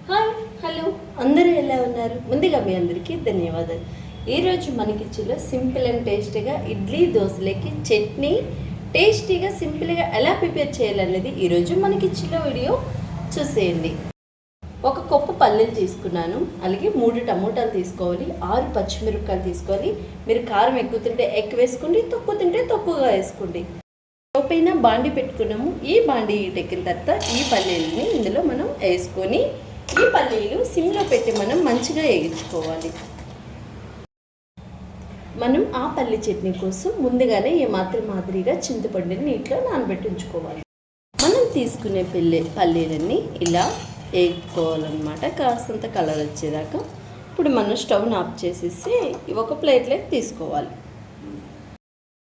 Hi hello అందరూ ఎలా ఉన్నారు? ముందుగా మీ అందరికీ ధన్యవాదాలు. ఈరోజు మన కిచెన్లో సింపుల్ అండ్ టేస్టీగా ఇడ్లీ దోశలకి చట్నీ టేస్టీగా సింపుల్గా ఎలా ప్రిపేర్ చేయాలనేది ఈరోజు మన కిచెన్లో వీడియో చూసేయండి. ఒక కప్పు పల్లీలు తీసుకున్నాను, అలాగే 3 టమోటాలు తీసుకోవాలి, 6 పచ్చిమిరపకాయలు తీసుకోవాలి. మీరు కారం ఎక్కువ తింటే ఎక్కువ వేసుకోండి, తక్కువ తింటే తక్కువగా వేసుకోండి. పైన బాండి పెట్టుకున్నాము. ఈ బాండి ఎక్కిన తర్వాత ఈ పల్లీలని ఇందులో మనం వేసుకొని ఈ పల్లీలు సిమ్లో పెట్టి మనం మంచిగా వేయించుకోవాలి. మనం ఆ పల్లి చట్నీ కోసం ముందుగానే మాదిరిగా చింతపండుని నీటిలో నానబెట్టి ఉంచుకోవాలి. మనం తీసుకునే పల్లీలన్నీ ఇలా వేసుకోవాలన్నమాట, కాస్తంత కలర్ వచ్చేదాకా. ఇప్పుడు మనం స్టవ్ని ఆఫ్ చేసేసి ఒక ప్లేట్లోకి తీసుకోవాలి.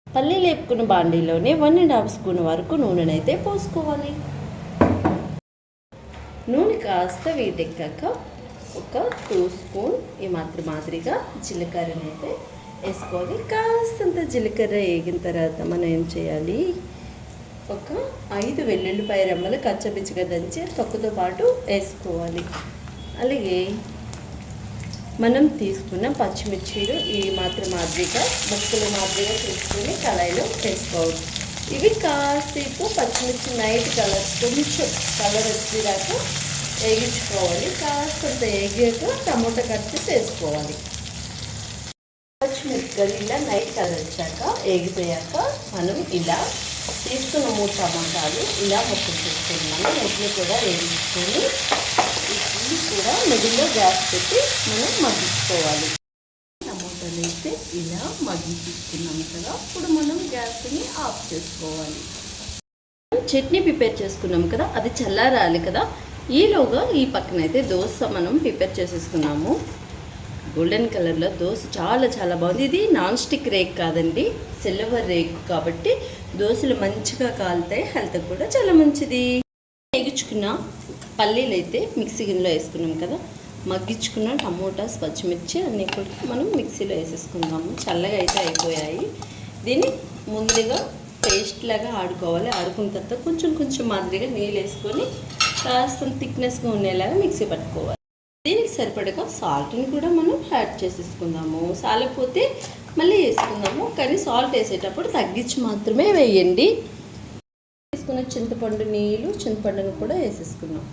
పల్లీలు వేపుకున్న బాండీలోనే 1.5 స్పూన్ వరకు నూనెనైతే పోసుకోవాలి. నూనె కాస్త వేడెక్కాక ఒక 2 స్పూన్ మాదిరిగా జీలకర్రనైతే వేసుకోవాలి. కాస్తంత జీలకర్ర వేగిన తర్వాత మనం ఏం చేయాలి, ఒక 5 వెల్లుల్లిపాయ రెమ్మలు కచ్చపిచ్చిగా దంచి తొక్కతో పాటు వేసుకోవాలి. అలాగే మనం తీసుకున్న పచ్చిమిర్చీలు మాదిరిగా ముక్కలు మాదిరిగా తీసుకొని కళాయిలో వేసుకోవాలి. ఇవి కాసేపు పచ్చిమిర్చి నైట్ కొంచెం కలర్ వచ్చేదాకా వేగించుకోవాలి. కాస్తంత వేగాక టమోటా కట్ చేసి వేసుకోవాలి. పచ్చిమిరపకాయలు ఇలా నైట్ కలర్ వచ్చాక వేగిపోయాక మనం ఇలా తీసుకున్న 3 టమాటాలు ఇలా ముక్కలు తీసుకున్నాము. వీటిని కూడా వేయించుకొని ఇవి కూడా మిడిల్లో గ్యాస్ పెట్టి మనం మగ్గించుకోవాలి. టమాటాలు అయితే ఇలా మగ్గించుకున్నాము కదా, ఇప్పుడు మనం గ్యాస్ని ఆఫ్ చేసుకోవాలి. చట్నీ ప్రిపేర్ చేసుకున్నాము కదా, అది చల్లారాలి కదా. ఈలోగా ఈ పక్కన అయితే దోశ మనం ప్రిపేర్ చేసేసుకున్నాము. గోల్డెన్ కలర్లో దోశ చాలా బాగుంది. ఇది నాన్ స్టిక్ రేక్ కాదండి, సిల్వర్ రేక్ కాబట్టి దోశలు మంచిగా కాలుతాయి, హెల్త్కి కూడా చాలా మంచిది. వేగించుకున్న పల్లీలు అయితే మిక్సీ గిన్నెలో వేసుకున్నాం కదా, మగ్గించుకున్న టమోటాస్ పచ్చిమిర్చి అన్నీ కూడా మనం మిక్సీలో వేసేసుకుందాము. చల్లగా అయితే అయిపోయాయి. దీన్ని ముందుగా పేస్ట్ లాగా ఆడుకోవాలి. ఆడుకున్న తర్వాత కొంచెం మాదిరిగా నీళ్ళు వేసుకొని కాస్త థిక్నెస్గా ఉండేలాగా మిక్సీ పట్టుకోవాలి. దీనికి సరిపడగా సాల్ట్ని కూడా మనం యాడ్ చేసేసుకుందాము. సాలకపోతే మళ్ళీ వేసుకుందాము, కానీ సాల్ట్ వేసేటప్పుడు తగ్గించి మాత్రమే వేయండి. తీసుకున్న చింతపండును కూడా వేసేసుకున్నాం.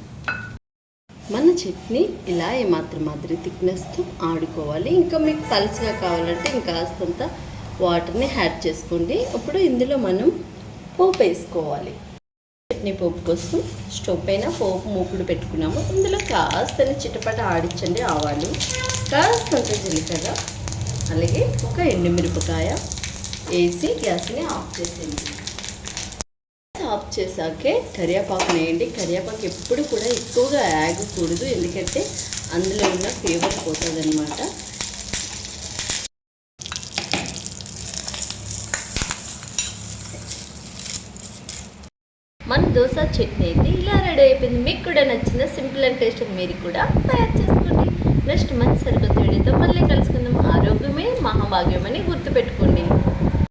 మన చట్నీ ఇలా మాదిరి థిక్నెస్తో ఆడుకోవాలి. ఇంకా మీకు పల్చగా కావాలంటే ఇంకాస్తంత వాటర్ని యాడ్ చేసుకోండి. ఇప్పుడు ఇందులో మనం పోపు వేసుకోవాలి. చట్నీ పోపు కోసం స్టవ్ పైన పోపు మూకుడు పెట్టుకున్నాము. ఇందులో కాస్త చిటపట ఆడించండి ఆవాలు, కాస్తంత జీలకర్ర, అలాగే ఒక ఎండుమిరపకాయ వేసి గ్యాస్ని ఆఫ్ చేసేయండి. ఆఫ్ చేసాకే కరివేపాకు వేయండి. కరివేపాకు ఎప్పుడు కూడా ఎక్కువగా ఆగకూడదు, ఎందుకంటే అందులో ఉన్న ఫ్లేవర్ పోతుంది అనమాట. మన దోశ చట్నీ అయితే ఇలా రెడీ అయిపోయింది. మీకు కూడా నచ్చిన సింపుల్ అండ్ టేస్ట్ మీరు కూడా తయారు చేసుకోండి. నెక్స్ట్ మంచి సరికొత్త వీడియోతో మళ్ళీ కలుసుకుందాం. ఆరోగ్యమే మహాభాగ్యం అని గుర్తుపెట్టుకోండి.